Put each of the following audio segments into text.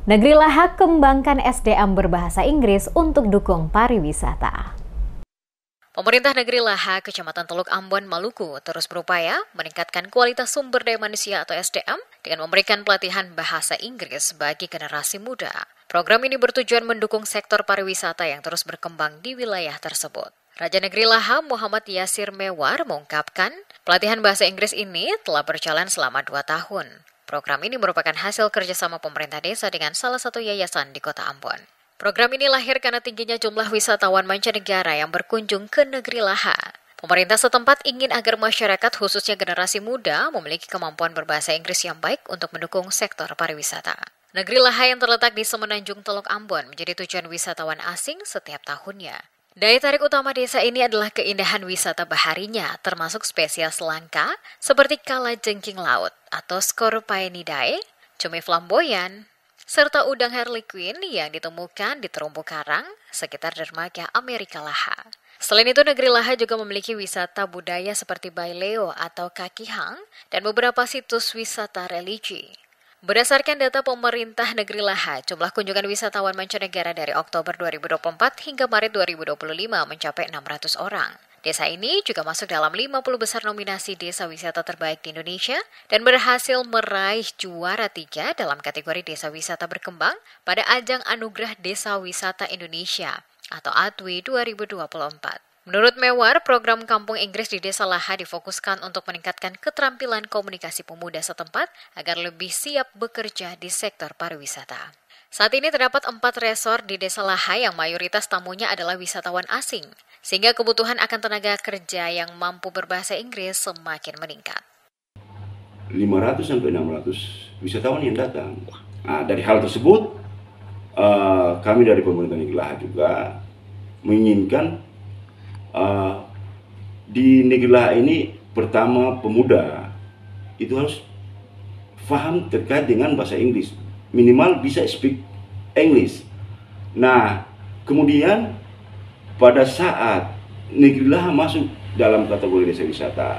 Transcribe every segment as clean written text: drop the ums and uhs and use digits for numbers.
Negeri Lahak kembangkan SDM berbahasa Inggris untuk dukung pariwisata. Pemerintah Negeri Lahak, Kecamatan Teluk Ambon, Maluku terus berupaya meningkatkan kualitas sumber daya manusia atau SDM dengan memberikan pelatihan bahasa Inggris bagi generasi muda. Program ini bertujuan mendukung sektor pariwisata yang terus berkembang di wilayah tersebut. Raja Negeri Lahak Muhammad Yasir Mewar mengungkapkan, pelatihan bahasa Inggris ini telah berjalan selama 2 tahun. Program ini merupakan hasil kerjasama pemerintah desa dengan salah satu yayasan di Kota Ambon. Program ini lahir karena tingginya jumlah wisatawan mancanegara yang berkunjung ke Negeri Lahak. Pemerintah setempat ingin agar masyarakat khususnya generasi muda memiliki kemampuan berbahasa Inggris yang baik untuk mendukung sektor pariwisata. Negeri Lahak yang terletak di Semenanjung Teluk Ambon menjadi tujuan wisatawan asing setiap tahunnya. Daya tarik utama desa ini adalah keindahan wisata baharinya, termasuk spesies langka seperti kalajengking laut atau Scorpaenidae, cumi flamboyan, serta udang harlequin yang ditemukan di terumbu karang sekitar dermaga Amerika Lahak. Selain itu, Negeri Lahak juga memiliki wisata budaya seperti Baileo atau Kakihang dan beberapa situs wisata religi. Berdasarkan data pemerintah Negeri Lahak, jumlah kunjungan wisatawan mancanegara dari Oktober 2024 hingga Maret 2025 mencapai 600 orang. Desa ini juga masuk dalam 50 besar nominasi desa wisata terbaik di Indonesia dan berhasil meraih juara 3 dalam kategori desa wisata berkembang pada ajang Anugerah Desa Wisata Indonesia atau ADWI 2024. Menurut Mewar, program Kampung Inggris di Desa Lahak difokuskan untuk meningkatkan keterampilan komunikasi pemuda setempat agar lebih siap bekerja di sektor pariwisata. Saat ini terdapat 4 resort di Desa Lahak yang mayoritas tamunya adalah wisatawan asing, sehingga kebutuhan akan tenaga kerja yang mampu berbahasa Inggris semakin meningkat. 500 sampai 600 wisatawan yang datang. Nah, dari hal tersebut, kami dari pemerintah Negeri Lahak juga menginginkan di Negeri Lahak ini pertama pemuda itu harus paham terkait dengan bahasa Inggris, minimal bisa speak English. Nah, kemudian pada saat Negeri Lahak masuk dalam kategori desa wisata,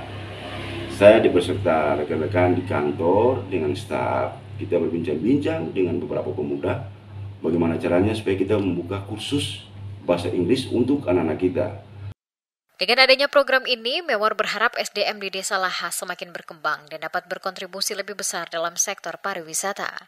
saya beserta rekan-rekan di kantor dengan staf, kita berbincang-bincang dengan beberapa pemuda bagaimana caranya supaya kita membuka kursus bahasa Inggris untuk anak-anak kita. Dengan adanya program ini, Mewar berharap SDM di Desa Lahak semakin berkembang dan dapat berkontribusi lebih besar dalam sektor pariwisata.